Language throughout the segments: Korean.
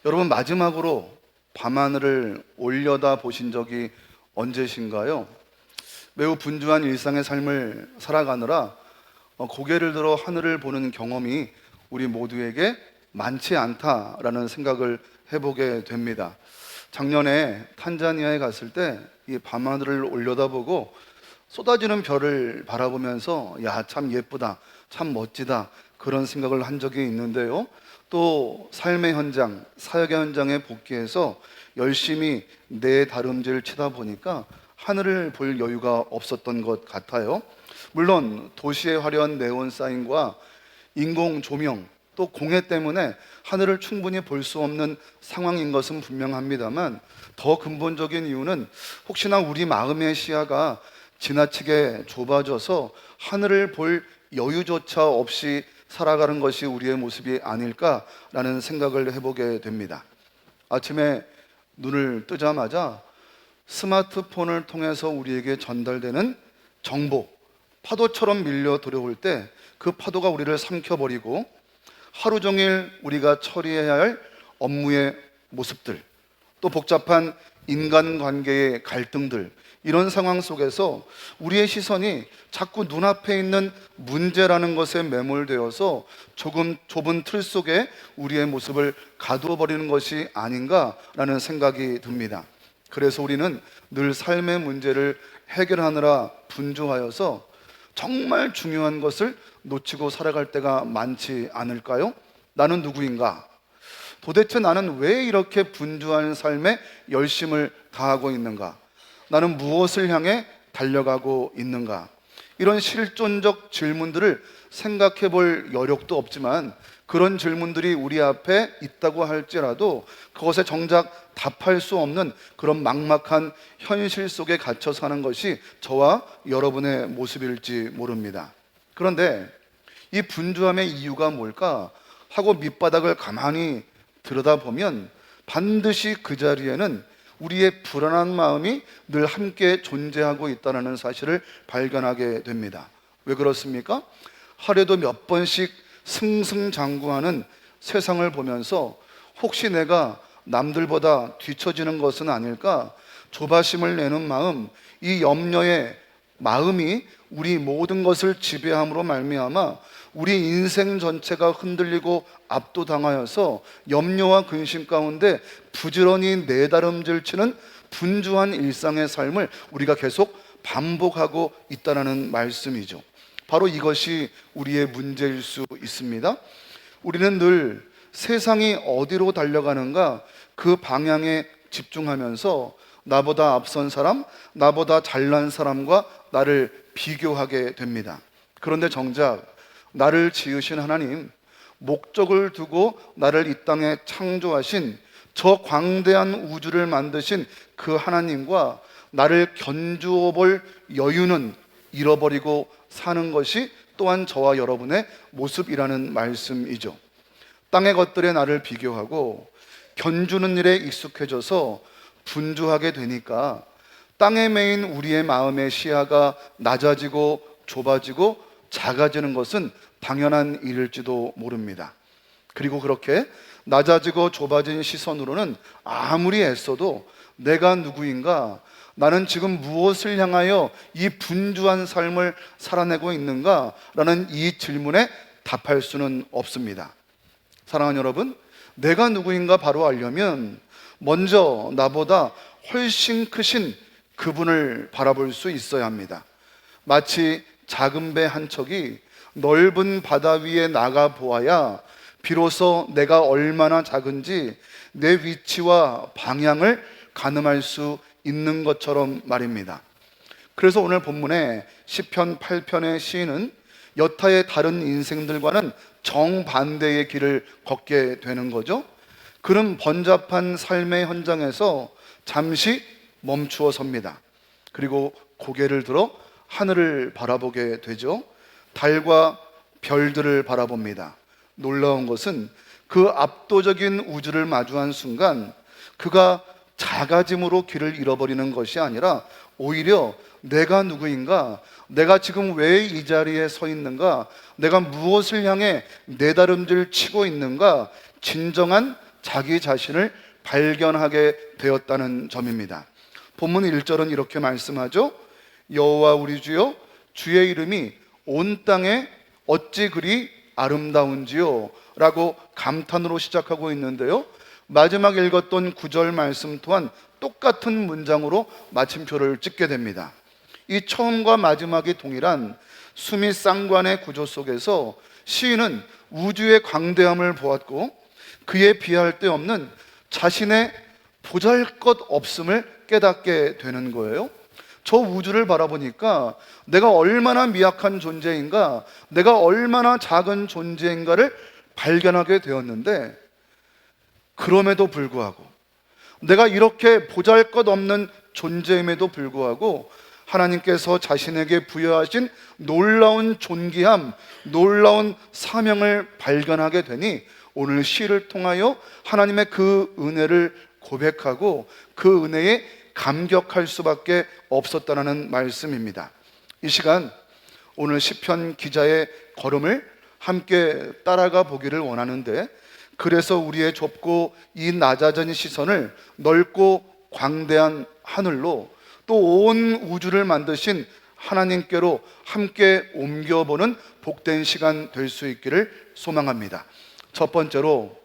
여러분, 마지막으로 밤하늘을 올려다 보신 적이 언제신가요? 매우 분주한 일상의 삶을 살아가느라 고개를 들어 하늘을 보는 경험이 우리 모두에게 많지 않다라는 생각을 해보게 됩니다. 작년에 탄자니아에 갔을 때 이 밤하늘을 올려다보고 쏟아지는 별을 바라보면서 야, 참 예쁘다, 참 멋지다, 그런 생각을 한 적이 있는데요. 또 삶의 현장, 사역의 현장에 복귀해서 열심히 내 다름질 치다 보니까 하늘을 볼 여유가 없었던 것 같아요. 물론 도시의 화려한 네온 사인과 인공 조명, 또 공해 때문에 하늘을 충분히 볼 수 없는 상황인 것은 분명합니다만, 더 근본적인 이유는 혹시나 우리 마음의 시야가 지나치게 좁아져서 하늘을 볼 여유조차 없이 살아가는 것이 우리의 모습이 아닐까라는 생각을 해보게 됩니다. 아침에 눈을 뜨자마자 스마트폰을 통해서 우리에게 전달되는 정보, 파도처럼 밀려 들어올 때 그 파도가 우리를 삼켜버리고 하루 종일 우리가 처리해야 할 업무의 모습들, 또 복잡한 인간관계의 갈등들, 이런 상황 속에서 우리의 시선이 자꾸 눈앞에 있는 문제라는 것에 매몰되어서 조금 좁은 틀 속에 우리의 모습을 가두어 버리는 것이 아닌가라는 생각이 듭니다. 그래서 우리는 늘 삶의 문제를 해결하느라 분주하여서 정말 중요한 것을 놓치고 살아갈 때가 많지 않을까요? 나는 누구인가? 도대체 나는 왜 이렇게 분주한 삶에 열심을 다하고 있는가? 나는 무엇을 향해 달려가고 있는가? 이런 실존적 질문들을 생각해 볼 여력도 없지만, 그런 질문들이 우리 앞에 있다고 할지라도 그것에 정작 답할 수 없는 그런 막막한 현실 속에 갇혀 사는 것이 저와 여러분의 모습일지 모릅니다. 그런데 이 분주함의 이유가 뭘까 하고 밑바닥을 가만히 들여다보면 반드시 그 자리에는 우리의 불안한 마음이 늘 함께 존재하고 있다는 사실을 발견하게 됩니다. 왜 그렇습니까? 하루에도 몇 번씩 승승장구하는 세상을 보면서 혹시 내가 남들보다 뒤처지는 것은 아닐까? 조바심을 내는 마음, 이 염려의 마음이 우리 모든 것을 지배함으로 말미암아 우리 인생 전체가 흔들리고 압도당하여서 염려와 근심 가운데 부지런히 내다름질치는 분주한 일상의 삶을 우리가 계속 반복하고 있다는 말씀이죠. 바로 이것이 우리의 문제일 수 있습니다. 우리는 늘 세상이 어디로 달려가는가 그 방향에 집중하면서 나보다 앞선 사람, 나보다 잘난 사람과 나를 비교하게 됩니다. 그런데 정작 나를 지으신 하나님, 목적을 두고 나를 이 땅에 창조하신 저 광대한 우주를 만드신 그 하나님과 나를 견주어 볼 여유는 잃어버리고 사는 것이 또한 저와 여러분의 모습이라는 말씀이죠. 땅의 것들에 나를 비교하고 견주는 일에 익숙해져서 분주하게 되니까 땅에 매인 우리의 마음의 시야가 낮아지고 좁아지고 작아지는 것은 당연한 일일지도 모릅니다. 그리고 그렇게 낮아지고 좁아진 시선으로는 아무리 애써도 내가 누구인가, 나는 지금 무엇을 향하여 이 분주한 삶을 살아내고 있는가? 라는 이 질문에 답할 수는 없습니다. 사랑하는 여러분, 내가 누구인가 바로 알려면 먼저 나보다 훨씬 크신 그분을 바라볼 수 있어야 합니다. 마치 작은 배 한 척이 넓은 바다 위에 나가 보아야 비로소 내가 얼마나 작은지 내 위치와 방향을 가늠할 수 있는 것처럼 말입니다. 그래서 오늘 본문의 시편 8편의 시인은 여타의 다른 인생들과는 정반대의 길을 걷게 되는 거죠. 그는 번잡한 삶의 현장에서 잠시 멈추어 섭니다. 그리고 고개를 들어 하늘을 바라보게 되죠. 달과 별들을 바라봅니다. 놀라운 것은 그 압도적인 우주를 마주한 순간 그가 작아짐으로 길을 잃어버리는 것이 아니라 오히려 내가 누구인가, 내가 지금 왜 이 자리에 서 있는가, 내가 무엇을 향해 내다름질 치고 있는가, 진정한 자기 자신을 발견하게 되었다는 점입니다. 본문 1절은 이렇게 말씀하죠. 여호와 우리 주여, 주의 이름이 온 땅에 어찌 그리 아름다운지요 라고 감탄으로 시작하고 있는데요, 마지막 읽었던 9절 말씀 또한 똑같은 문장으로 마침표를 찍게 됩니다. 이 처음과 마지막이 동일한 수미 쌍관의 구조 속에서 시인은 우주의 광대함을 보았고 그에 비할 데 없는 자신의 보잘것없음을 깨닫게 되는 거예요. 저 우주를 바라보니까 내가 얼마나 미약한 존재인가, 내가 얼마나 작은 존재인가를 발견하게 되었는데, 그럼에도 불구하고, 내가 이렇게 보잘것없는 존재임에도 불구하고 하나님께서 자신에게 부여하신 놀라운 존귀함, 놀라운 사명을 발견하게 되니 오늘 시를 통하여 하나님의 그 은혜를 고백하고 그 은혜에 감격할 수밖에 없었다는 말씀입니다. 이 시간 오늘 시편 기자의 걸음을 함께 따라가 보기를 원하는데, 그래서 우리의 좁고 이 낮아진 시선을 넓고 광대한 하늘로 또 온 우주를 만드신 하나님께로 함께 옮겨보는 복된 시간 될 수 있기를 소망합니다. 첫 번째로,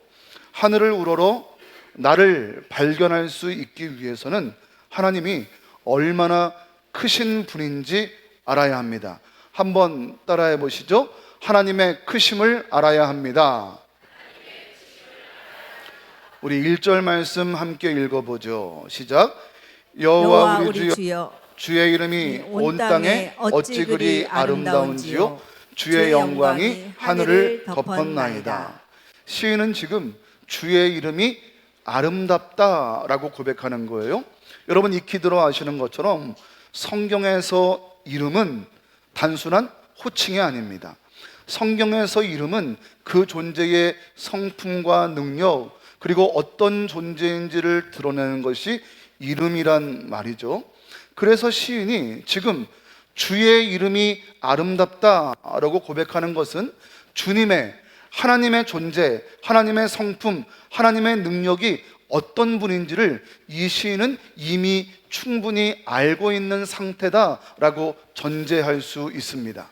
하늘을 우러러 나를 발견할 수 있기 위해서는 하나님이 얼마나 크신 분인지 알아야 합니다. 한번 따라해 보시죠. 하나님의 크심을 알아야 합니다. 우리 1절 말씀 함께 읽어보죠. 시작. 여호와 우리 주여, 주의 이름이 온 땅에 어찌 그리 아름다운지요, 주의 영광이 하늘을 덮었나이다. 시인은 지금 주의 이름이 아름답다라고 고백하는 거예요. 여러분 익히 들어 아시는 것처럼 성경에서 이름은 단순한 호칭이 아닙니다. 성경에서 이름은 그 존재의 성품과 능력, 그리고 어떤 존재인지를 드러내는 것이 이름이란 말이죠. 그래서 시인이 지금 주의 이름이 아름답다라고 고백하는 것은 주님의, 하나님의 존재, 하나님의 성품, 하나님의 능력이 어떤 분인지를 이 시인은 이미 충분히 알고 있는 상태다라고 전제할 수 있습니다.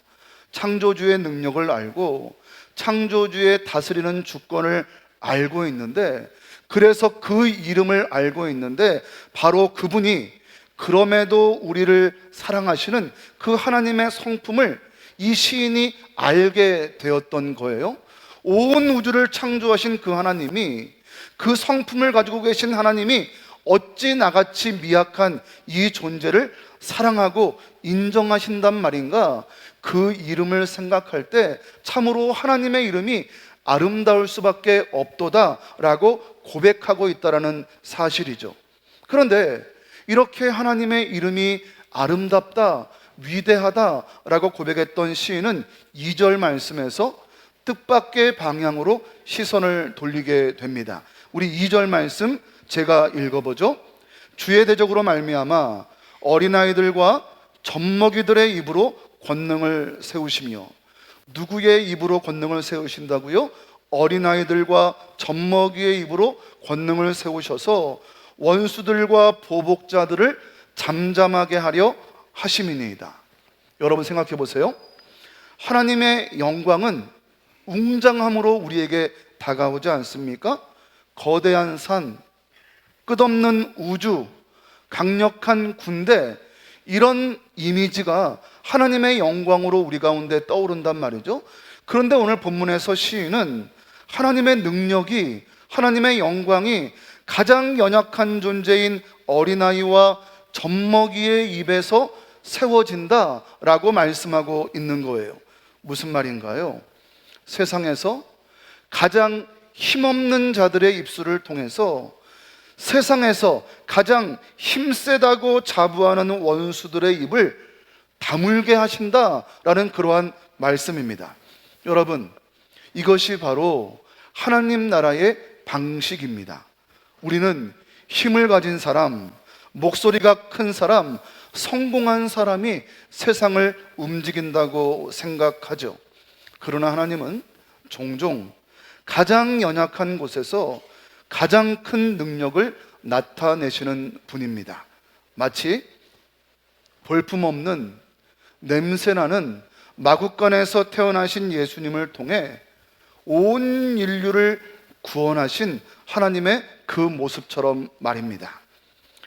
창조주의 능력을 알고 창조주의 다스리는 주권을 알고 있는데, 그래서 그 이름을 알고 있는데, 바로 그분이 그럼에도 우리를 사랑하시는 그 하나님의 성품을 이 시인이 알게 되었던 거예요. 온 우주를 창조하신 그 하나님이, 그 성품을 가지고 계신 하나님이 어찌 나같이 미약한 이 존재를 사랑하고 인정하신단 말인가, 그 이름을 생각할 때 참으로 하나님의 이름이 아름다울 수밖에 없도다라고 고백하고 있다는 사실이죠. 그런데 이렇게 하나님의 이름이 아름답다, 위대하다라고 고백했던 시인은 2절 말씀에서 뜻밖의 방향으로 시선을 돌리게 됩니다. 우리 2절 말씀 제가 읽어보죠. 주의 대적으로 말미암아 어린아이들과 젖먹이들의 입으로 권능을 세우시며. 누구의 입으로 권능을 세우신다고요? 어린아이들과 젖먹이의 입으로 권능을 세우셔서 원수들과 보복자들을 잠잠하게 하려 하심이니이다. 여러분 생각해 보세요. 하나님의 영광은 웅장함으로 우리에게 다가오지 않습니까? 거대한 산, 끝없는 우주, 강력한 군대, 이런 이미지가 하나님의 영광으로 우리 가운데 떠오른단 말이죠. 그런데 오늘 본문에서 시인은 하나님의 능력이, 하나님의 영광이 가장 연약한 존재인 어린아이와 젖먹이의 입에서 세워진다라고 말씀하고 있는 거예요. 무슨 말인가요? 세상에서 가장 힘없는 자들의 입술을 통해서 세상에서 가장 힘세다고 자부하는 원수들의 입을 다물게 하신다라는 그러한 말씀입니다. 여러분, 이것이 바로 하나님 나라의 방식입니다. 우리는 힘을 가진 사람, 목소리가 큰 사람, 성공한 사람이 세상을 움직인다고 생각하죠. 그러나 하나님은 종종 가장 연약한 곳에서 가장 큰 능력을 나타내시는 분입니다. 마치 볼품없는 냄새나는 마구간에서 태어나신 예수님을 통해 온 인류를 구원하신 하나님의 그 모습처럼 말입니다.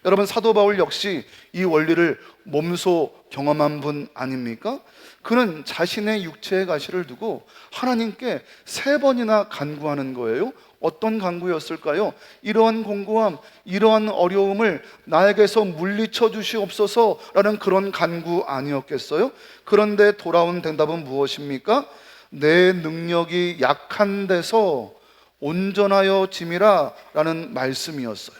여러분, 사도 바울 역시 이 원리를 몸소 경험한 분 아닙니까? 그는 자신의 육체의 가시를 두고 하나님께 3번이나 간구하는 거예요. 어떤 간구였을까요? 이러한 공고함, 이러한 어려움을 나에게서 물리쳐 주시옵소서라는 그런 간구 아니었겠어요? 그런데 돌아온 대답은 무엇입니까? 내 능력이 약한 데서 온전하여 짐이라 라는 말씀이었어요.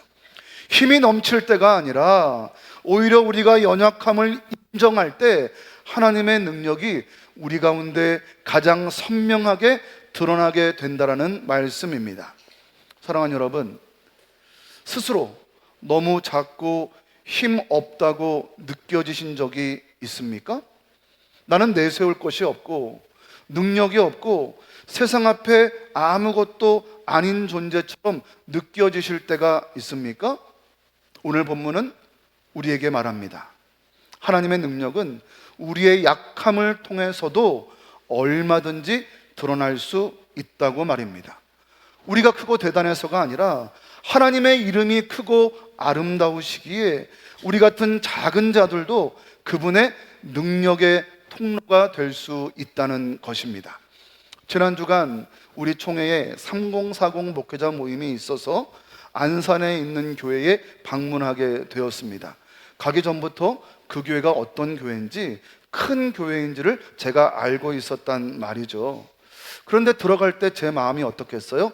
힘이 넘칠 때가 아니라 오히려 우리가 연약함을 인정할 때 하나님의 능력이 우리 가운데 가장 선명하게 드러나게 된다라는 말씀입니다. 사랑하는 여러분, 스스로 너무 작고 힘 없다고 느껴지신 적이 있습니까? 나는 내세울 것이 없고 능력이 없고 세상 앞에 아무것도 아닌 존재처럼 느껴지실 때가 있습니까? 오늘 본문은 우리에게 말합니다. 하나님의 능력은 우리의 약함을 통해서도 얼마든지 드러날 수 있다고 말입니다. 우리가 크고 대단해서가 아니라 하나님의 이름이 크고 아름다우시기에 우리 같은 작은 자들도 그분의 능력의 통로가 될 수 있다는 것입니다. 지난 주간 우리 총회에 3040 목회자 모임이 있어서 안산에 있는 교회에 방문하게 되었습니다. 가기 전부터 그 교회가 어떤 교회인지, 큰 교회인지를 제가 알고 있었단 말이죠. 그런데 들어갈 때 제 마음이 어떻겠어요?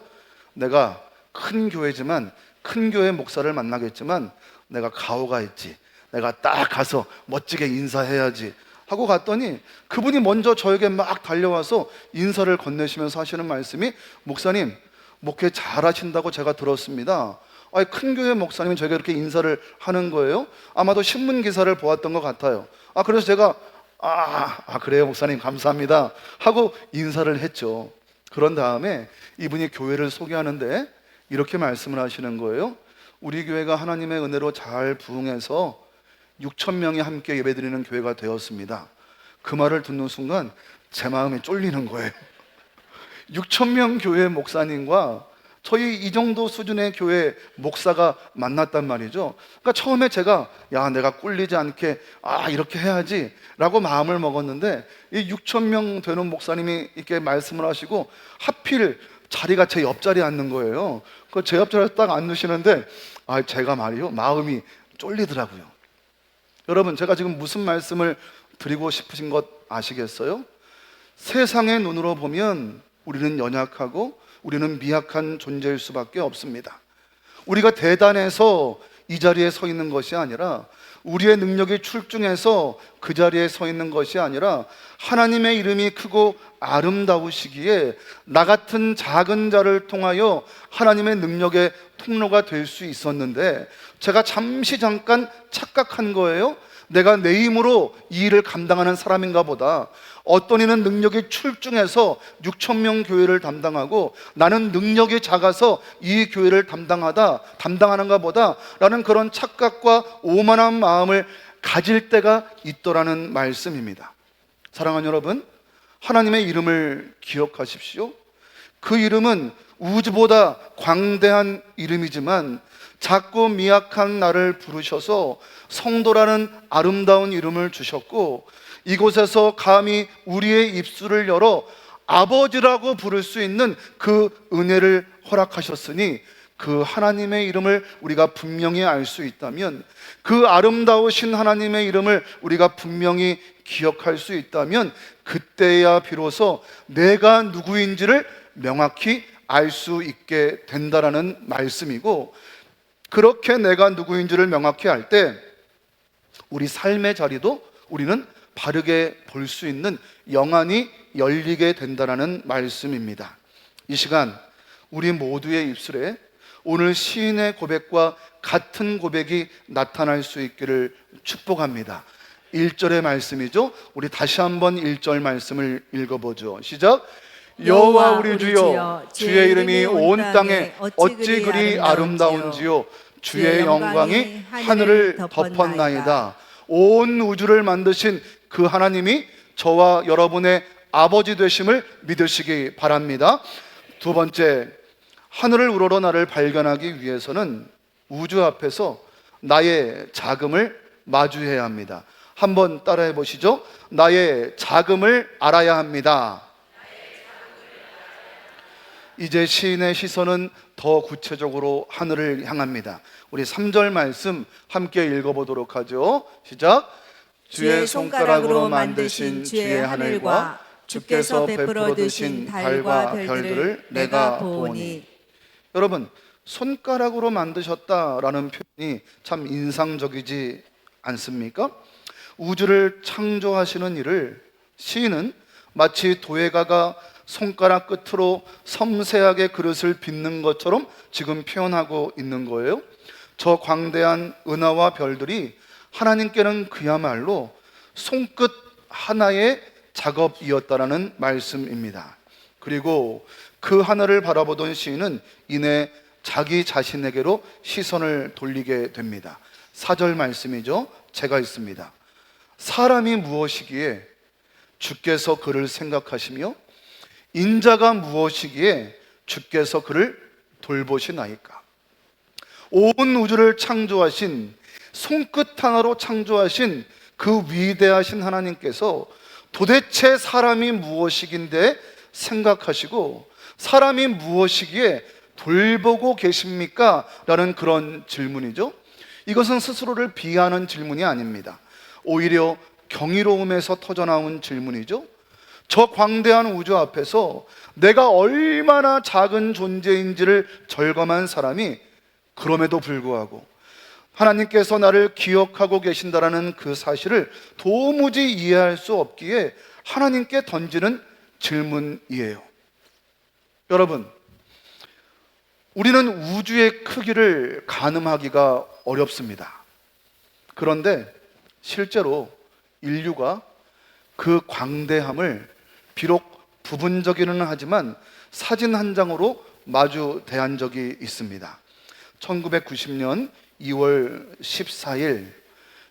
내가 큰 교회지만, 큰 교회 목사를 만나겠지만 내가 가오가 있지, 내가 딱 가서 멋지게 인사해야지 하고 갔더니 그분이 먼저 저에게 막 달려와서 인사를 건네시면서 하시는 말씀이, 목사님 목회 잘하신다고 제가 들었습니다. 아니, 큰 교회 목사님이 저에게 이렇게 인사를 하는 거예요? 아마도 신문 기사를 보았던 것 같아요. 그래서 제가 그래요 목사님 감사합니다 하고 인사를 했죠. 그런 다음에 이분이 교회를 소개하는데 이렇게 말씀을 하시는 거예요. 우리 교회가 하나님의 은혜로 잘 부흥해서 6,000명이 함께 예배드리는 교회가 되었습니다. 그 말을 듣는 순간 제 마음이 쫄리는 거예요. 6,000명 교회 목사님과 저희 이 정도 수준의 교회 목사가 만났단 말이죠. 그러니까 처음에 제가 내가 꿀리지 않게 이렇게 해야지 라고 마음을 먹었는데, 이 6,000명 되는 목사님이 이렇게 말씀을 하시고 하필 자리가 제 옆자리에 앉는 거예요. 그 제 옆자리에 딱 앉으시는데 제가 말이요, 마음이 쫄리더라고요. 여러분, 제가 지금 무슨 말씀을 드리고 싶으신 것 아시겠어요? 세상의 눈으로 보면 우리는 연약하고 우리는 미약한 존재일 수밖에 없습니다. 우리가 대단해서 이 자리에 서 있는 것이 아니라, 우리의 능력이 출중해서 그 자리에 서 있는 것이 아니라, 하나님의 이름이 크고 아름다우시기에 나 같은 작은 자를 통하여 하나님의 능력의 통로가 될 수 있었는데, 제가 잠깐 착각한 거예요. 내가 내 힘으로 이 일을 감당하는 사람인가 보다. 어떤 이는 능력이 출중해서 6,000명 교회를 담당하고 나는 능력이 작아서 이 교회를 담당하는가 보다 라는 그런 착각과 오만한 마음을 가질 때가 있더라는 말씀입니다. 사랑하는 여러분, 하나님의 이름을 기억하십시오. 그 이름은 우주보다 광대한 이름이지만 작고 미약한 나를 부르셔서 성도라는 아름다운 이름을 주셨고, 이곳에서 감히 우리의 입술을 열어 아버지라고 부를 수 있는 그 은혜를 허락하셨으니, 그 하나님의 이름을 우리가 분명히 알 수 있다면, 그 아름다우신 하나님의 이름을 우리가 분명히 기억할 수 있다면, 그때야 비로소 내가 누구인지를 명확히 알 수 있게 된다라는 말씀이고, 그렇게 내가 누구인지를 명확히 알 때 우리 삶의 자리도 우리는 바르게 볼 수 있는 영안이 열리게 된다는 말씀입니다. 이 시간 우리 모두의 입술에 오늘 시인의 고백과 같은 고백이 나타날 수 있기를 축복합니다. 1절의 말씀이죠. 우리 다시 한번 1절 말씀을 읽어보죠. 시작. 여호와 우리 주여, 주의 이름이 온 땅에 어찌 그리 아름다운지요. 주의 영광이 하늘을 덮었나이다. 온 우주를 만드신 그 하나님이 저와 여러분의 아버지 되심을 믿으시기 바랍니다. 두 번째, 하늘을 우러러 나를 발견하기 위해서는 우주 앞에서 나의 작음을 마주해야 합니다. 한번 따라해 보시죠. 나의 작음을 알아야 합니다. 이제 시인의 시선은 더 구체적으로 하늘을 향합니다. 우리 3절 말씀 함께 읽어보도록 하죠. 시작. 주의 손가락으로 만드신 주의 하늘과 주께서 베풀어 두신 달과 별들을 내가 보니. 여러분, 손가락으로 만드셨다라는 표현이 참 인상적이지 않습니까? 우주를 창조하시는 일을 시인은 마치 도예가가 손가락 끝으로 섬세하게 그릇을 빚는 것처럼 지금 표현하고 있는 거예요. 저 광대한 은하와 별들이 하나님께는 그야말로 손끝 하나의 작업이었다라는 말씀입니다. 그리고 그 하늘을 바라보던 시인은 이내 자기 자신에게로 시선을 돌리게 됩니다. 4절 말씀이죠. 제가 있습니다. 사람이 무엇이기에 주께서 그를 생각하시며 인자가 무엇이기에 주께서 그를 돌보시나이까. 온 우주를 창조하신, 손끝 하나로 창조하신 그 위대하신 하나님께서 도대체 사람이 무엇이긴데 생각하시고 사람이 무엇이기에 돌보고 계십니까? 라는 그런 질문이죠. 이것은 스스로를 비하하는 질문이 아닙니다. 오히려 경이로움에서 터져나온 질문이죠. 저 광대한 우주 앞에서 내가 얼마나 작은 존재인지를 절감한 사람이 그럼에도 불구하고 하나님께서 나를 기억하고 계신다라는 그 사실을 도무지 이해할 수 없기에 하나님께 던지는 질문이에요. 여러분, 우리는 우주의 크기를 가늠하기가 어렵습니다. 그런데 실제로 인류가 그 광대함을 비록 부분적이기는 하지만 사진 한 장으로 마주 대한 적이 있습니다. 1990년 2월 14일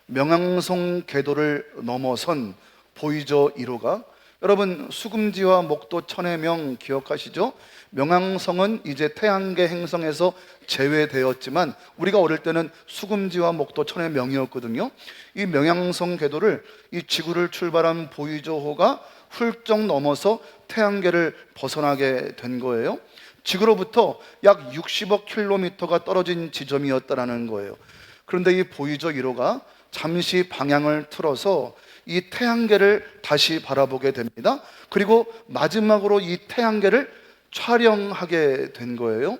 명왕성 궤도를 넘어선 보이저 1호가, 여러분 수금지와 목도 천해명 기억하시죠? 명왕성은 이제 태양계 행성에서 제외되었지만 우리가 어릴 때는 수금지와 목도 천해명이었거든요. 이 명왕성 궤도를, 이 지구를 출발한 보이저호가 훌쩍 넘어서 태양계를 벗어나게 된 거예요. 지구로부터 약 60억 킬로미터가 떨어진 지점이었다라는 거예요. 그런데 이 보이저 1호가 잠시 방향을 틀어서 이 태양계를 다시 바라보게 됩니다. 그리고 마지막으로 이 태양계를 촬영하게 된 거예요.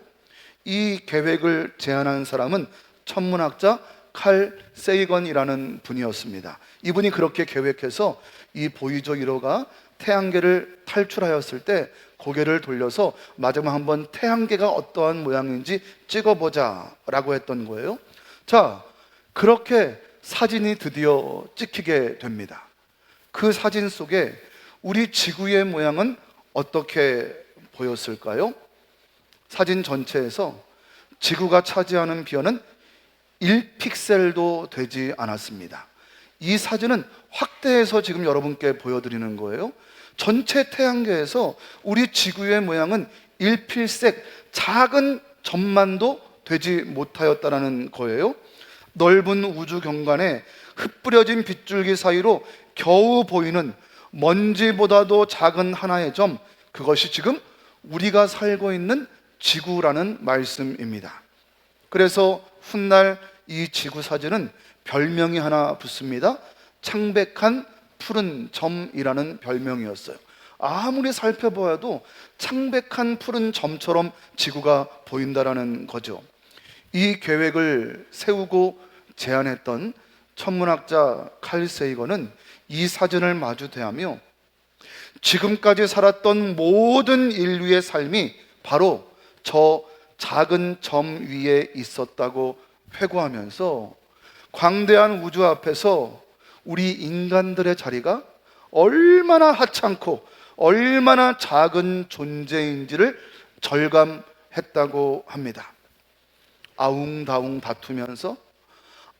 이 계획을 제안한 사람은 천문학자 칼 세이건이라는 분이었습니다. 이분이 그렇게 계획해서 이 보이저 1호가 태양계를 탈출하였을 때 고개를 돌려서 마지막 한번 태양계가 어떠한 모양인지 찍어보자 라고 했던 거예요. 자, 그렇게 사진이 드디어 찍히게 됩니다. 그 사진 속에 우리 지구의 모양은 어떻게 보였을까요? 사진 전체에서 지구가 차지하는 비원은 1픽셀도 되지 않았습니다. 이 사진은 확대해서 지금 여러분께 보여드리는 거예요. 전체 태양계에서 우리 지구의 모양은 1필색 작은 점만도 되지 못하였다는 거예요. 넓은 우주 경관에 흩뿌려진 빗줄기 사이로 겨우 보이는 먼지보다도 작은 하나의 점, 그것이 지금 우리가 살고 있는 지구라는 말씀입니다. 그래서 훗날 이 지구 사진은 별명이 하나 붙습니다. 창백한 푸른 점이라는 별명이었어요. 아무리 살펴보아도 창백한 푸른 점처럼 지구가 보인다라는 거죠. 이 계획을 세우고 제안했던 천문학자 칼 세이건은 이 사진을 마주 대하며 지금까지 살았던 모든 인류의 삶이 바로 저 작은 점 위에 있었다고 회고하면서 광대한 우주 앞에서 우리 인간들의 자리가 얼마나 하찮고 얼마나 작은 존재인지를 절감했다고 합니다. 아웅다웅 다투면서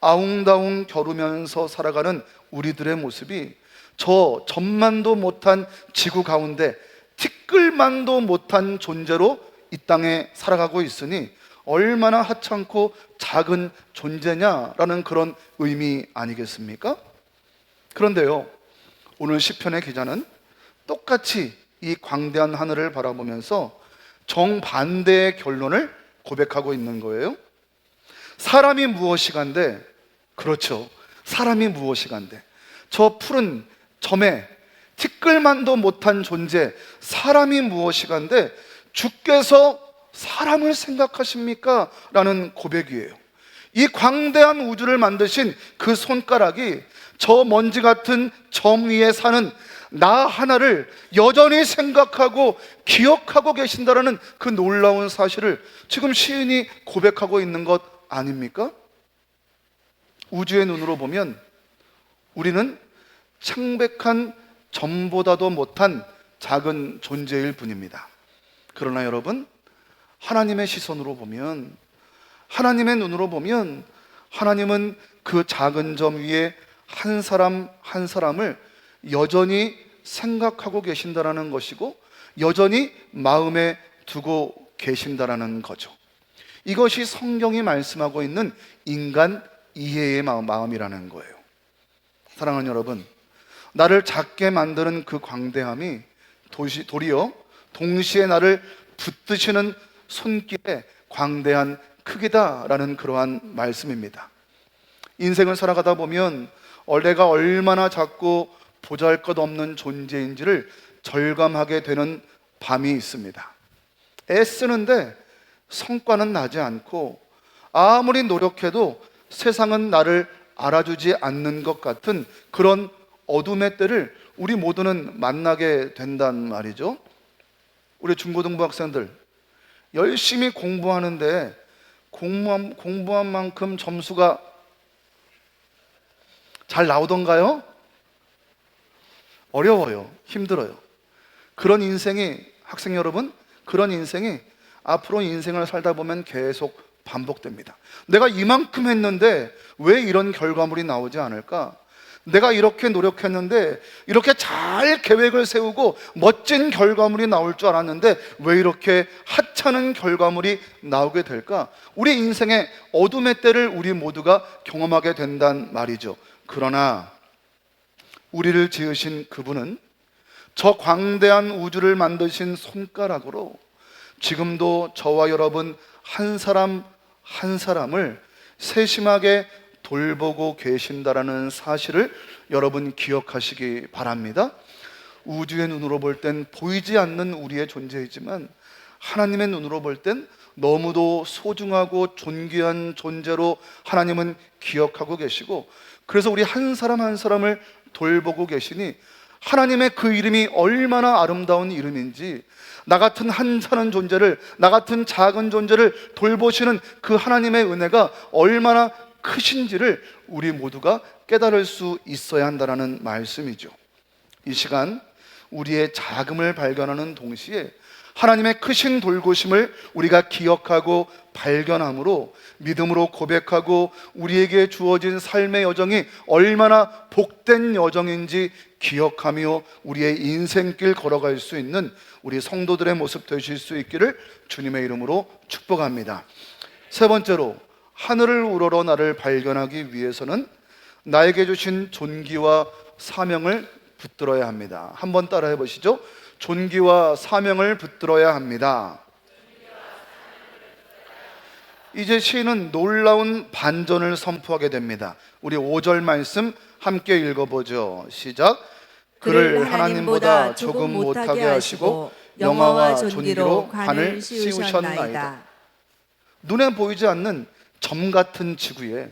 아웅다웅 겨루면서 살아가는 우리들의 모습이 저 전만도 못한 지구 가운데 티끌만도 못한 존재로 이 땅에 살아가고 있으니 얼마나 하찮고 작은 존재냐라는 그런 의미 아니겠습니까? 그런데요, 오늘 시편의 기자는 똑같이 이 광대한 하늘을 바라보면서 정반대의 결론을 고백하고 있는 거예요. 사람이 무엇이간데, 그렇죠, 사람이 무엇이간데, 저 푸른 점에 티끌만도 못한 존재 사람이 무엇이간데 주께서 사람을 생각하십니까? 라는 고백이에요. 이 광대한 우주를 만드신 그 손가락이 저 먼지 같은 점 위에 사는 나 하나를 여전히 생각하고 기억하고 계신다라는 그 놀라운 사실을 지금 시인이 고백하고 있는 것 아닙니까? 우주의 눈으로 보면 우리는 창백한 점보다도 못한 작은 존재일 뿐입니다. 그러나 여러분, 하나님의 시선으로 보면, 하나님의 눈으로 보면 하나님은 그 작은 점 위에 한 사람 한 사람을 여전히 생각하고 계신다라는 것이고 여전히 마음에 두고 계신다라는 거죠. 이것이 성경이 말씀하고 있는 인간 이해의 마음이라는 거예요. 사랑하는 여러분, 나를 작게 만드는 그 광대함이 도리어 동시에 나를 붙드시는 손길의 광대한 크기다라는 그러한 말씀입니다. 인생을 살아가다 보면 내가 얼마나 작고 보잘것없는 존재인지를 절감하게 되는 밤이 있습니다. 애쓰는데 성과는 나지 않고 아무리 노력해도 세상은 나를 알아주지 않는 것 같은 그런 어둠의 때를 우리 모두는 만나게 된단 말이죠. 우리 중고등부 학생들 열심히 공부하는데 공부한 만큼 점수가 잘 나오던가요? 어려워요. 힘들어요. 그런 인생이, 학생 여러분, 그런 인생이 앞으로 인생을 살다 보면 계속 반복됩니다. 내가 이만큼 했는데 왜 이런 결과물이 나오지 않을까? 내가 이렇게 노력했는데 이렇게 잘 계획을 세우고 멋진 결과물이 나올 줄 알았는데 왜 이렇게 하찮은 결과물이 나오게 될까? 우리 인생의 어둠의 때를 우리 모두가 경험하게 된단 말이죠. 그러나 우리를 지으신 그분은 저 광대한 우주를 만드신 손가락으로 지금도 저와 여러분 한 사람 한 사람을 세심하게 돌보고 계신다라는 사실을 여러분 기억하시기 바랍니다. 우주의 눈으로 볼 땐 보이지 않는 우리의 존재이지만 하나님의 눈으로 볼 땐 너무도 소중하고 존귀한 존재로 하나님은 기억하고 계시고, 그래서 우리 한 사람 한 사람을 돌보고 계시니 하나님의 그 이름이 얼마나 아름다운 이름인지, 나 같은 한찮은 존재를, 나 같은 작은 존재를 돌보시는 그 하나님의 은혜가 얼마나 크신지를 우리 모두가 깨달을 수 있어야 한다는 말씀이죠. 이 시간 우리의 작음을 발견하는 동시에 하나님의 크신 돌보심을 우리가 기억하고 발견함으로 믿음으로 고백하고 우리에게 주어진 삶의 여정이 얼마나 복된 여정인지 기억하며 우리의 인생길 걸어갈 수 있는 우리 성도들의 모습 되실 수 있기를 주님의 이름으로 축복합니다. 세 번째로, 하늘을 우러러 나를 발견하기 위해서는 나에게 주신 존귀와 사명을 붙들어야 합니다. 한번 따라해 보시죠. 존귀와 사명을 붙들어야 합니다. 이제 시인은 놀라운 반전을 선포하게 됩니다. 우리 5절 말씀 함께 읽어보죠. 시작. 그를 하나님보다 조금 못하게 하시고 영화와 존귀로 관을 씌우셨나이다. 눈에 보이지 않는 점 같은 지구에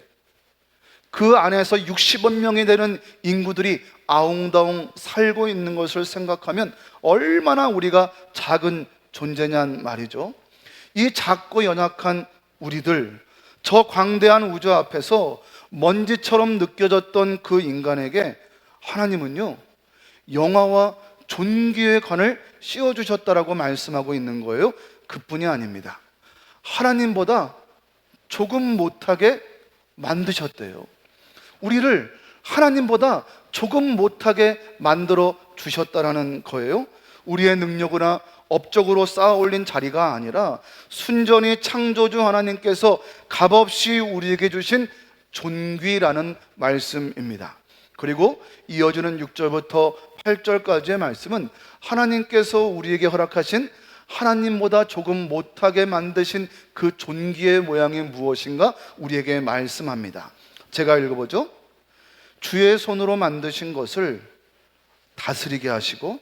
그 안에서 60억 명이 되는 인구들이 아웅다웅 살고 있는 것을 생각하면 얼마나 우리가 작은 존재냔 말이죠. 이 작고 연약한 우리들, 저 광대한 우주 앞에서 먼지처럼 느껴졌던 그 인간에게 하나님은요, 영화와 존귀의 관을 씌워주셨다라고 말씀하고 있는 거예요. 그뿐이 아닙니다. 하나님보다 조금 못하게 만드셨대요. 우리를 하나님보다 조금 못하게 만들어 주셨다라는 거예요. 우리의 능력이나 업적으로 쌓아 올린 자리가 아니라 순전히 창조주 하나님께서 값없이 우리에게 주신 존귀라는 말씀입니다. 그리고 이어지는 6절부터 8절까지의 말씀은 하나님께서 우리에게 허락하신 하나님보다 조금 못하게 만드신 그 존귀의 모양이 무엇인가 우리에게 말씀합니다. 제가 읽어보죠. 주의 손으로 만드신 것을 다스리게 하시고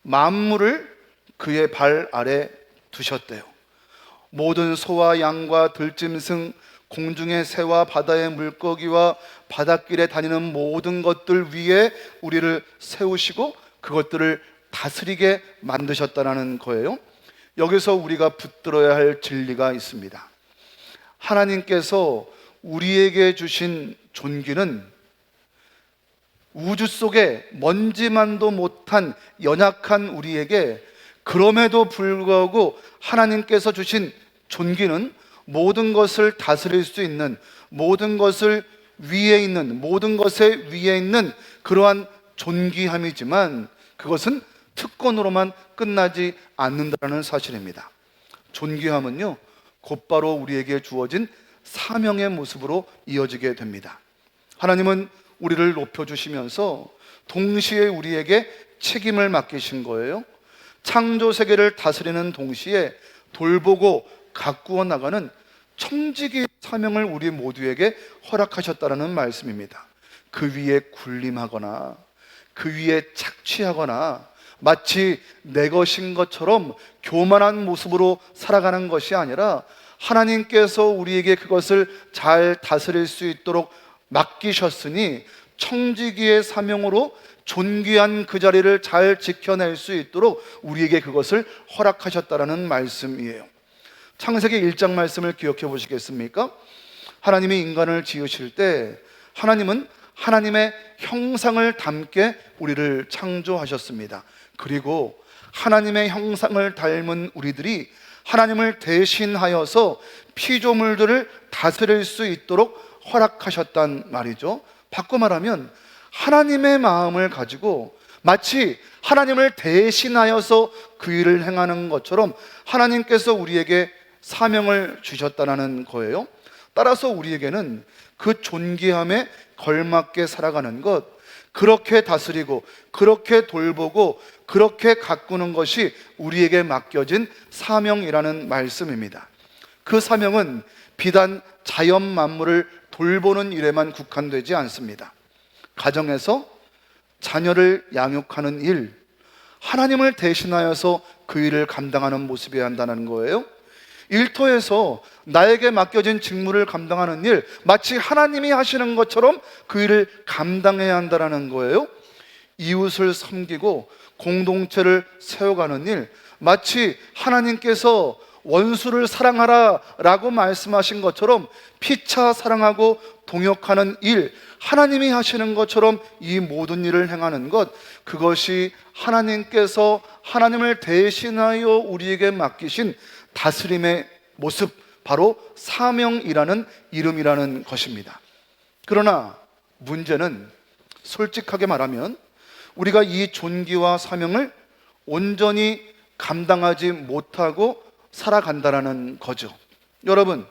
만물을 그의 발 아래 두셨대요. 모든 소와 양과 들짐승, 공중의 새와 바다의 물고기와 바닷길에 다니는 모든 것들 위에 우리를 세우시고 그것들을 다스리게 만드셨다는 거예요. 여기서 우리가 붙들어야 할 진리가 있습니다. 하나님께서 우리에게 주신 존귀는 우주 속에 먼지만도 못한 연약한 우리에게 그럼에도 불구하고 하나님께서 주신 존귀는 모든 것을 다스릴 수 있는, 모든 것을 위에 있는, 모든 것에 위에 있는 그러한 존귀함이지만 그것은 특권으로만 끝나지 않는다는 사실입니다. 존귀함은요, 곧바로 우리에게 주어진 사명의 모습으로 이어지게 됩니다. 하나님은 우리를 높여주시면서 동시에 우리에게 책임을 맡기신 거예요. 창조 세계를 다스리는 동시에 돌보고 가꾸어 나가는 청지기의 사명을 우리 모두에게 허락하셨다는 말씀입니다. 그 위에 군림하거나 그 위에 착취하거나 마치 내 것인 것처럼 교만한 모습으로 살아가는 것이 아니라 하나님께서 우리에게 그것을 잘 다스릴 수 있도록 맡기셨으니 청지기의 사명으로 존귀한 그 자리를 잘 지켜낼 수 있도록 우리에게 그것을 허락하셨다라는 말씀이에요. 창세기 1장 말씀을 기억해 보시겠습니까? 하나님이 인간을 지으실 때 하나님은 하나님의 형상을 담게 우리를 창조하셨습니다. 그리고 하나님의 형상을 닮은 우리들이 하나님을 대신하여서 피조물들을 다스릴 수 있도록 허락하셨단 말이죠. 바꿔 말하면 하나님의 마음을 가지고 마치 하나님을 대신하여서 그 일을 행하는 것처럼 하나님께서 우리에게 사명을 주셨다는 거예요. 따라서 우리에게는 그 존귀함에 걸맞게 살아가는 것, 그렇게 다스리고 그렇게 돌보고 그렇게 가꾸는 것이 우리에게 맡겨진 사명이라는 말씀입니다. 그 사명은 비단 자연 만물을 돌보는 일에만 국한되지 않습니다. 가정에서 자녀를 양육하는 일, 하나님을 대신하여서 그 일을 감당하는 모습이어야 한다는 거예요. 일터에서 나에게 맡겨진 직무를 감당하는 일, 마치 하나님이 하시는 것처럼 그 일을 감당해야 한다는 거예요. 이웃을 섬기고 공동체를 세워가는 일, 마치 하나님께서 원수를 사랑하라 라고 말씀하신 것처럼 피차 사랑하고 동역하는 일, 하나님이 하시는 것처럼 이 모든 일을 행하는 것, 그것이 하나님께서 하나님을 대신하여 우리에게 맡기신 다스림의 모습, 바로 사명이라는 이름이라는 것입니다. 그러나 문제는 솔직하게 말하면 우리가 이 존귀와 사명을 온전히 감당하지 못하고 살아간다는 거죠. 여러분,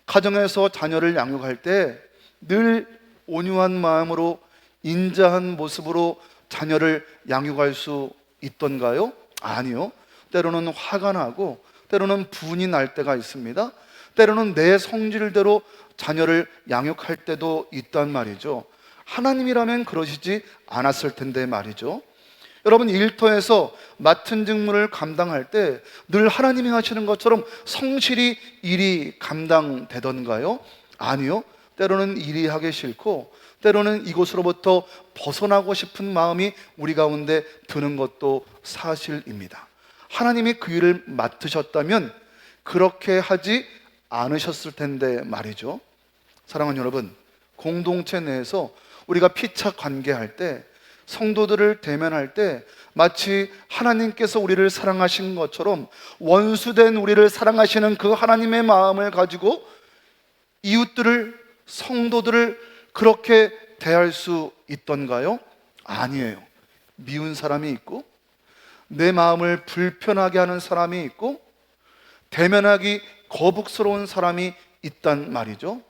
가정에서 자녀를 양육할 때 늘 온유한 마음으로 인자한 모습으로 자녀를 양육할 수 있던가요? 아니요. 때로는 화가 나고 때로는 분이 날 때가 있습니다. 때로는 내 성질대로 자녀를 양육할 때도 있단 말이죠. 하나님이라면 그러시지 않았을 텐데 말이죠. 여러분, 일터에서 맡은 직무를 감당할 때 늘 하나님이 하시는 것처럼 성실히 일이 감당되던가요? 아니요. 때로는 일이 하기 싫고 때로는 이곳으로부터 벗어나고 싶은 마음이 우리 가운데 드는 것도 사실입니다. 하나님이 그 일을 맡으셨다면 그렇게 하지 않으셨을 텐데 말이죠. 사랑하는 여러분, 공동체 내에서 우리가 피차 관계할 때 성도들을 대면할 때 마치 하나님께서 우리를 사랑하신 것처럼 원수된 우리를 사랑하시는 그 하나님의 마음을 가지고 이웃들을, 성도들을 그렇게 대할 수 있던가요? 아니에요. 미운 사람이 있고, 내 마음을 불편하게 하는 사람이 있고, 대면하기 거북스러운 사람이 있단 말이죠.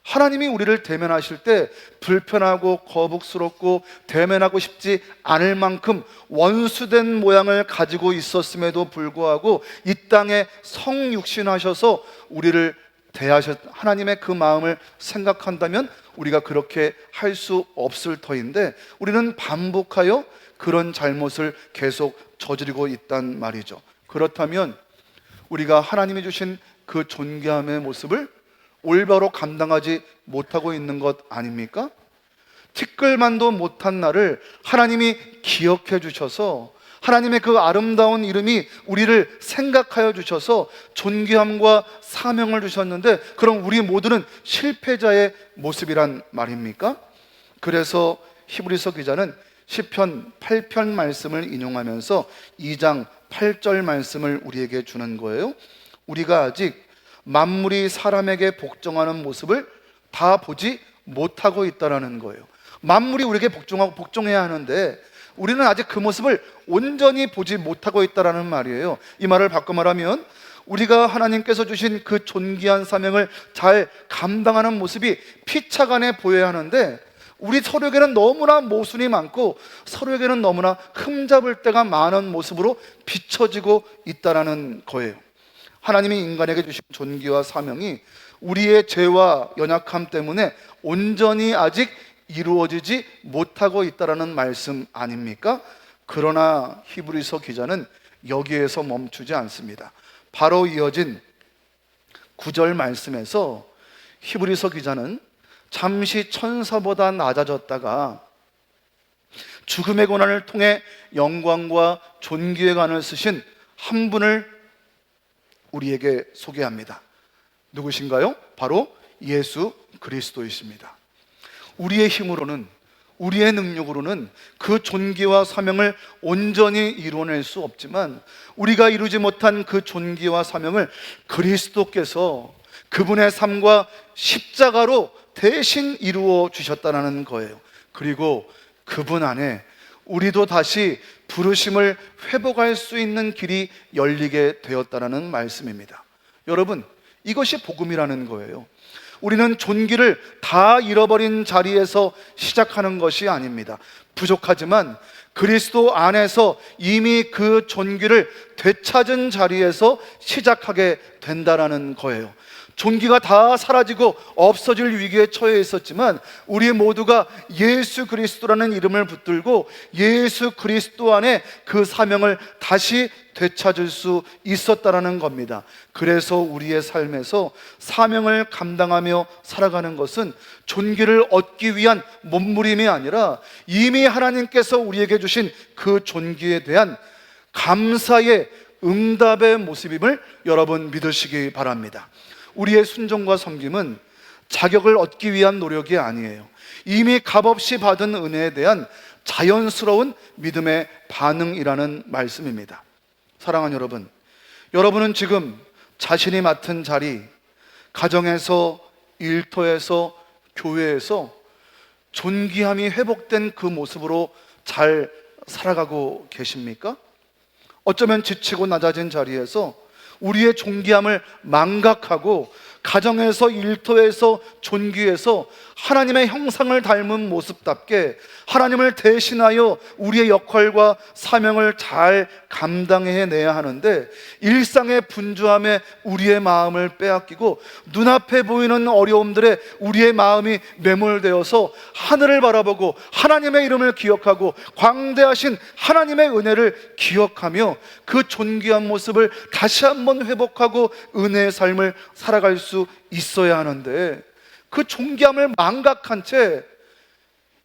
하나님이 우리를 대면하실 때 불편하고 거북스럽고 대면하고 싶지 않을 만큼 원수된 모양을 가지고 있었음에도 불구하고 이 땅에 성육신하셔서 우리를 대하셨, 하나님의 그 마음을 생각한다면 우리가 그렇게 할 수 없을 터인데 우리는 반복하여 그런 잘못을 계속 저지르고 있단 말이죠. 그렇다면 우리가 하나님이 주신 그 존귀함의 모습을 올바로 감당하지 못하고 있는 것 아닙니까? 티끌만도 못한 나를 하나님이 기억해 주셔서 하나님의 그 아름다운 이름이 우리를 생각하여 주셔서 존귀함과 사명을 주셨는데, 그럼 우리 모두는 실패자의 모습이란 말입니까? 그래서 히브리서 기자는 시편 8편 말씀을 인용하면서 2장 8절 말씀을 우리에게 주는 거예요. 우리가 아직 만물이 사람에게 복종하는 모습을 다 보지 못하고 있다라는 거예요. 만물이 우리에게 복종해야 하는데 우리는 아직 그 모습을 온전히 보지 못하고 있다라는 말이에요. 이 말을 바꿔 말하면 우리가 하나님께서 주신 그 존귀한 사명을 잘 감당하는 모습이 피차간에 보여야 하는데 우리 서로에게는 너무나 모순이 많고 서로에게는 너무나 흠잡을 때가 많은 모습으로 비춰지고 있다라는 거예요. 하나님이 인간에게 주신 존귀와 사명이 우리의 죄와 연약함 때문에 온전히 아직 이루어지지 못하고 있다라는 말씀 아닙니까? 그러나 히브리서 기자는 여기에서 멈추지 않습니다. 바로 이어진 9절 말씀에서 히브리서 기자는 잠시 천사보다 낮아졌다가 죽음의 고난을 통해 영광과 존귀의 관을 쓰신 한 분을 우리에게 소개합니다. 누구신가요? 바로 예수 그리스도이십니다. 우리의 힘으로는, 우리의 능력으로는 그 존귀와 사명을 온전히 이루어낼 수 없지만 우리가 이루지 못한 그 존귀와 사명을 그리스도께서 그분의 삶과 십자가로 대신 이루어 주셨다는 거예요. 그리고 그분 안에 우리도 다시 부르심을 회복할 수 있는 길이 열리게 되었다는 말씀입니다. 여러분, 이것이 복음이라는 거예요. 우리는 존귀를 다 잃어버린 자리에서 시작하는 것이 아닙니다. 부족하지만 그리스도 안에서 이미 그 존귀를 되찾은 자리에서 시작하게 된다라는 거예요. 존귀가 다 사라지고 없어질 위기에 처해 있었지만 우리 모두가 예수 그리스도라는 이름을 붙들고 예수 그리스도 안에 그 사명을 다시 되찾을 수 있었다라는 겁니다. 그래서 우리의 삶에서 사명을 감당하며 살아가는 것은 존귀를 얻기 위한 몸부림이 아니라 이미 하나님께서 우리에게 주신 그 존귀에 대한 감사의 응답의 모습임을 여러분 믿으시기 바랍니다. 우리의 순종과 섬김은 자격을 얻기 위한 노력이 아니에요. 이미 값없이 받은 은혜에 대한 자연스러운 믿음의 반응이라는 말씀입니다. 사랑하는 여러분, 여러분은 지금 자신이 맡은 자리, 가정에서, 일터에서, 교회에서 존귀함이 회복된 그 모습으로 잘 살아가고 계십니까? 어쩌면 지치고 낮아진 자리에서 우리의 존귀함을 망각하고 가정에서, 일터에서, 존귀에서 하나님의 형상을 닮은 모습답게 하나님을 대신하여 우리의 역할과 사명을 잘 감당해내야 하는데 일상의 분주함에 우리의 마음을 빼앗기고 눈앞에 보이는 어려움들에 우리의 마음이 매몰되어서 하늘을 바라보고 하나님의 이름을 기억하고 광대하신 하나님의 은혜를 기억하며 그 존귀한 모습을 다시 한번 회복하고 은혜의 삶을 살아갈 수 있어야 하는데 그 존귀함을 망각한 채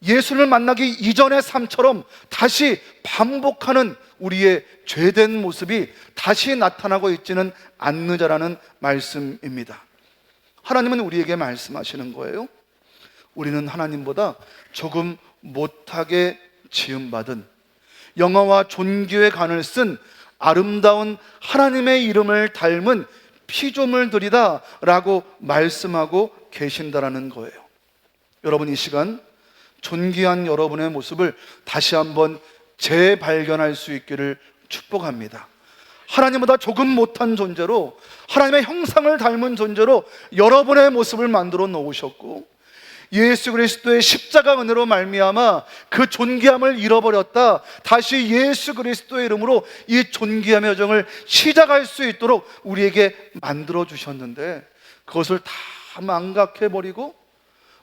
예수를 만나기 이전의 삶처럼 다시 반복하는 우리의 죄된 모습이 다시 나타나고 있지는 않느냐라는 말씀입니다. 하나님은 우리에게 말씀하시는 거예요. 우리는 하나님보다 조금 못하게 지음받은 영화와 존귀의 간을 쓴 아름다운 하나님의 이름을 닮은 피조물들이다 라고 말씀하고 계신다라는 거예요. 여러분, 이 시간 존귀한 여러분의 모습을 다시 한번 재발견할 수 있기를 축복합니다. 하나님보다 조금 못한 존재로, 하나님의 형상을 닮은 존재로 여러분의 모습을 만들어 놓으셨고, 예수 그리스도의 십자가 은혜로 말미암아 그 존귀함을 잃어버렸다 다시 예수 그리스도의 이름으로 이 존귀함의 여정을 시작할 수 있도록 우리에게 만들어 주셨는데, 그것을 다 망각해버리고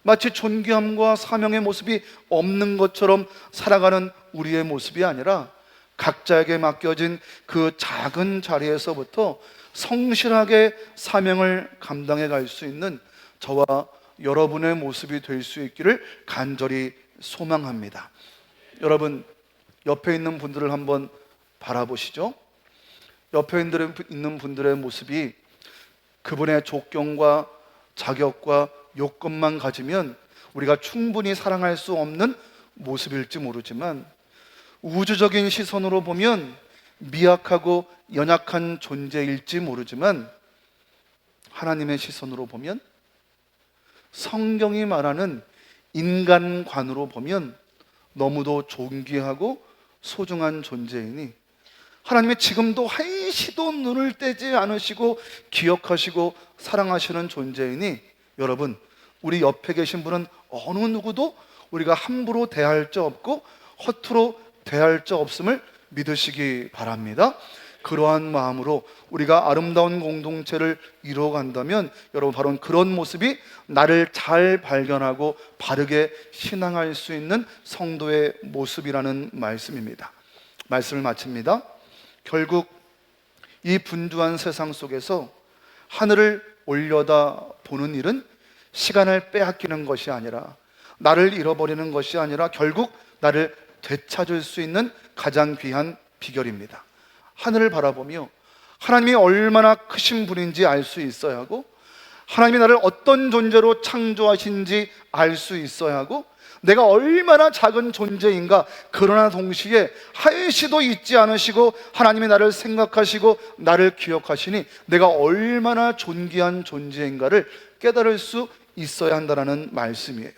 마치 존귀함과 사명의 모습이 없는 것처럼 살아가는 우리의 모습이 아니라, 각자에게 맡겨진 그 작은 자리에서부터 성실하게 사명을 감당해 갈 수 있는 저와 여러분의 모습이 될 수 있기를 간절히 소망합니다. 여러분, 옆에 있는 분들을 한번 바라보시죠. 옆에 있는 분들의 모습이 그분의 조건과 자격과 요건만 가지면 우리가 충분히 사랑할 수 없는 모습일지 모르지만, 우주적인 시선으로 보면 미약하고 연약한 존재일지 모르지만, 하나님의 시선으로 보면, 성경이 말하는 인간관으로 보면 너무도 존귀하고 소중한 존재이니, 하나님의 지금도 한시도 눈을 떼지 않으시고 기억하시고 사랑하시는 존재이니, 여러분, 우리 옆에 계신 분은 어느 누구도 우리가 함부로 대할 자 없고 허투루 대할 자 없음을 믿으시기 바랍니다. 그러한 마음으로 우리가 아름다운 공동체를 이루어간다면, 여러분, 바로 그런 모습이 나를 잘 발견하고 바르게 신앙할 수 있는 성도의 모습이라는 말씀입니다. 말씀을 마칩니다. 결국 이 분주한 세상 속에서 하늘을 올려다 보는 일은 시간을 빼앗기는 것이 아니라, 나를 잃어버리는 것이 아니라 결국 나를 되찾을 수 있는 가장 귀한 비결입니다. 하늘을 바라보며 하나님이 얼마나 크신 분인지 알 수 있어야 하고, 하나님이 나를 어떤 존재로 창조하신지 알 수 있어야 하고, 내가 얼마나 작은 존재인가, 그러나 동시에 한시도 잊지 않으시고 하나님이 나를 생각하시고 나를 기억하시니 내가 얼마나 존귀한 존재인가를 깨달을 수 있어야 한다는 말씀이에요.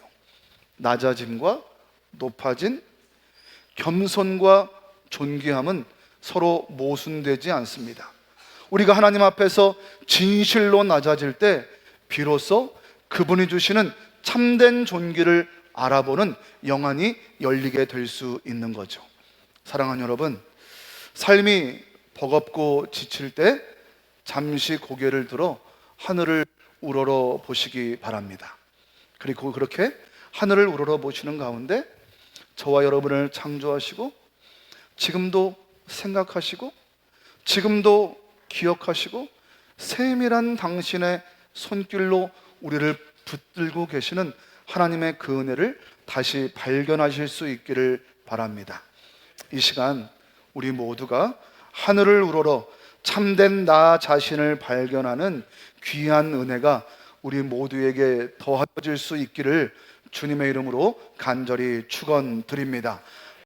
낮아짐과 높아진, 겸손과 존귀함은 서로 모순되지 않습니다. 우리가 하나님 앞에서 진실로 낮아질 때 비로소 그분이 주시는 참된 존귀를 알아보는 영안이 열리게 될 수 있는 거죠. 사랑하는 여러분, 삶이 버겁고 지칠 때 잠시 고개를 들어 하늘을 우러러 보시기 바랍니다. 그리고 그렇게 하늘을 우러러 보시는 가운데 저와 여러분을 창조하시고 지금도 생각하시고 지금도 기억하시고 세밀한 당신의 손길로 우리를 붙들고 계시는 하나님의 그 은혜를 다시 발견하실 수 있기를 바랍니다. 이 시간 우리 모두가 하늘을 우러러 참된 나 자신을 발견하는 귀한 은혜가 우리 모두에게 더하여질 수 있기를 주님의 이름으로 간절히 축원드립니다.